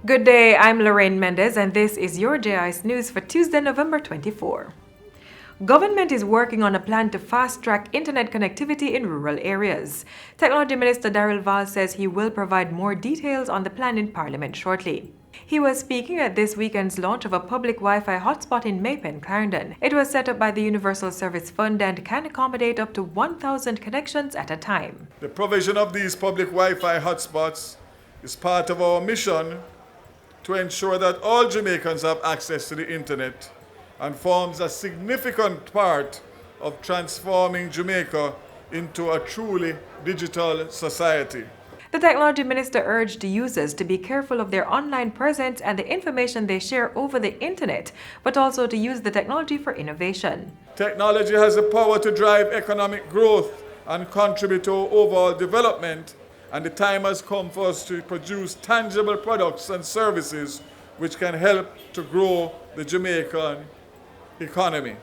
Good day, I'm Lorraine Mendez and this is your JIS News for Tuesday, November 24. Government is working on a plan to fast-track internet connectivity in rural areas. Technology Minister Daryl Val says he will provide more details on the plan in Parliament shortly. He was speaking at this weekend's launch of a public Wi-Fi hotspot in Maypen, Clarendon. It was set up by the Universal Service Fund and can accommodate up to 1,000 connections at a time. The provision of these public Wi-Fi hotspots is part of our mission to ensure that all Jamaicans have access to the internet and forms a significant part of transforming Jamaica into a truly digital society. The Technology Minister urged users to be careful of their online presence and the information they share over the internet, but also to use the technology for innovation. Technology has the power to drive economic growth and contribute to overall development, and the time has come for us to produce tangible products and services which can help to grow the Jamaican economy.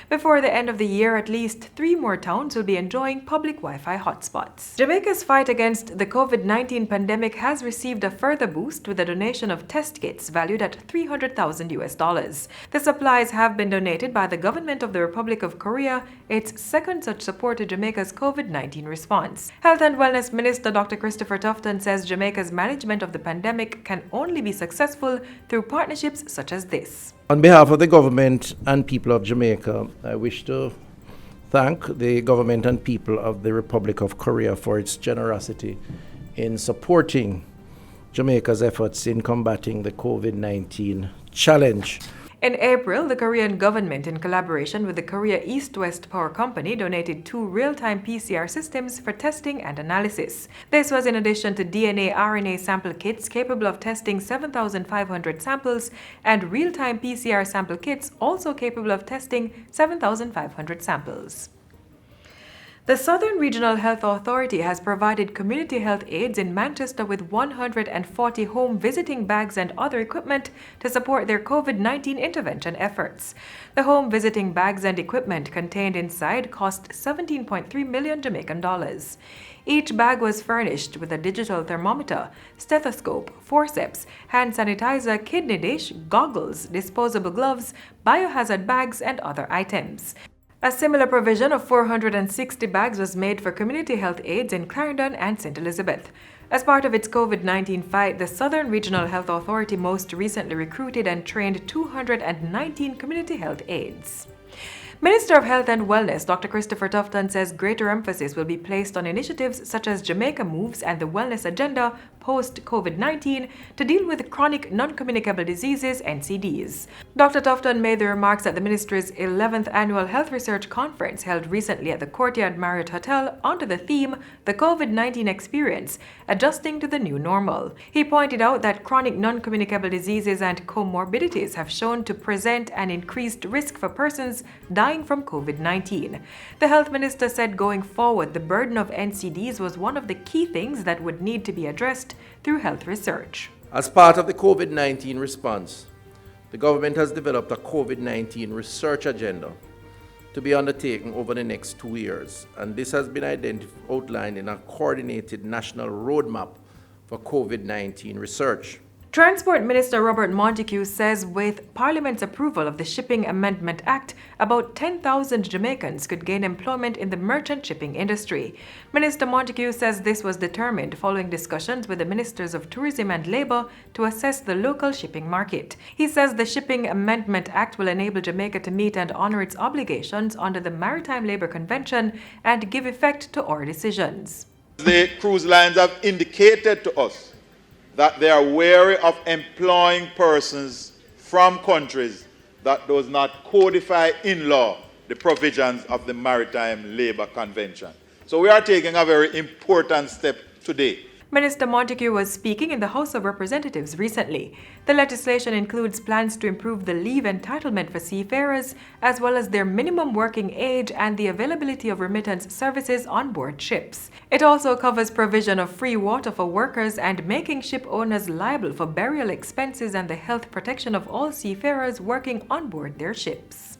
Before the end of the year, at least 3 more towns will be enjoying public Wi-Fi hotspots. Jamaica's fight against the COVID-19 pandemic has received a further boost with a donation of test kits valued at $300,000. The supplies have been donated by the government of the Republic of Korea, its second such support to Jamaica's COVID-19 response. Health and Wellness Minister Dr. Christopher Tufton says Jamaica's management of the pandemic can only be successful through partnerships such as this. On behalf of the government and people of Jamaica, I wish to thank the government and people of the Republic of Korea for its generosity in supporting Jamaica's efforts in combating the COVID-19 challenge. In April, the Korean government, in collaboration with the Korea East-West Power Company, donated 2 real-time PCR systems for testing and analysis. This was in addition to DNA-RNA sample kits capable of testing 7,500 samples and real-time PCR sample kits also capable of testing 7,500 samples. The Southern Regional Health Authority has provided community health aides in Manchester with 140 home visiting bags and other equipment to support their COVID-19 intervention efforts. The home visiting bags and equipment contained inside cost 17.3 million Jamaican dollars. Each bag was furnished with a digital thermometer, stethoscope, forceps, hand sanitizer, kidney dish, goggles, disposable gloves, biohazard bags, and other items. A similar provision of 460 bags was made for community health aides in Clarendon and St. Elizabeth. As part of its COVID-19 fight, the Southern Regional Health Authority most recently recruited and trained 219 community health aides. Minister of Health and Wellness Dr. Christopher Tufton says greater emphasis will be placed on initiatives such as Jamaica Moves and the Wellness Agenda post-COVID-19 to deal with chronic non-communicable diseases (NCDs). Dr. Tufton made the remarks at the ministry's 11th annual Health Research Conference held recently at the Courtyard Marriott Hotel under the theme The COVID-19 Experience, Adjusting to the New Normal. He pointed out that chronic non-communicable diseases and comorbidities have shown to present an increased risk for persons dying from COVID-19. The health minister said going forward, the burden of NCDs was one of the key things that would need to be addressed through health research. As part of the COVID-19 response, the government has developed a COVID-19 research agenda to be undertaken over the next 2 years, and this has been outlined in a coordinated national roadmap for COVID-19 research. Transport Minister Robert Montague says with Parliament's approval of the Shipping Amendment Act, about 10,000 Jamaicans could gain employment in the merchant shipping industry. Minister Montague says this was determined following discussions with the Ministers of Tourism and Labour to assess the local shipping market. He says the Shipping Amendment Act will enable Jamaica to meet and honour its obligations under the Maritime Labour Convention and give effect to our decisions. The cruise lines have indicated to us that they are wary of employing persons from countries that does not codify in law the provisions of the Maritime Labour Convention. So we are taking a very important step today. Minister Montague was speaking in the House of Representatives recently. The legislation includes plans to improve the leave entitlement for seafarers, as well as their minimum working age and the availability of remittance services on board ships. It also covers provision of free water for workers and making ship owners liable for burial expenses and the health protection of all seafarers working on board their ships.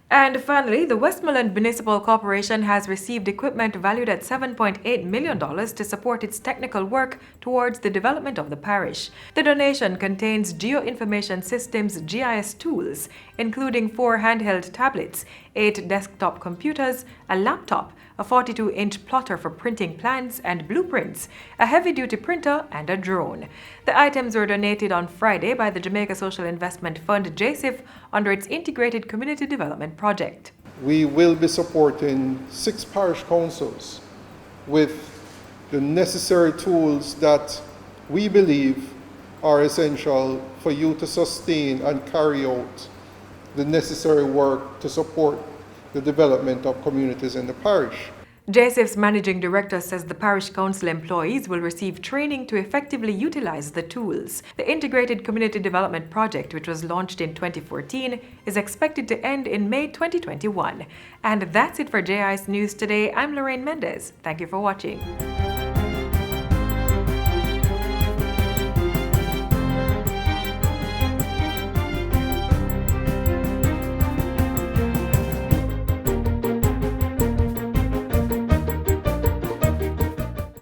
And finally, the Westmoreland Municipal Corporation has received equipment valued at $7.8 million to support its technical work towards the development of the parish. The donation contains Geoinformation Systems GIS tools, including 4 handheld tablets, 8 desktop computers, a laptop, a 42-inch plotter for printing plans and blueprints, a heavy-duty printer, and a drone. The items were donated on Friday by the Jamaica Social Investment Fund, JIS, under its Integrated Community Development Project. We will be supporting 6 parish councils with the necessary tools that we believe are essential for you to sustain and carry out the necessary work to support the development of communities in the parish. JIS's managing director says the parish council employees will receive training to effectively utilize the tools. The Integrated Community Development Project, which was launched in 2014, is expected to end in May 2021. And that's it for JIS News Today. I'm Lorraine Mendez. Thank you for watching.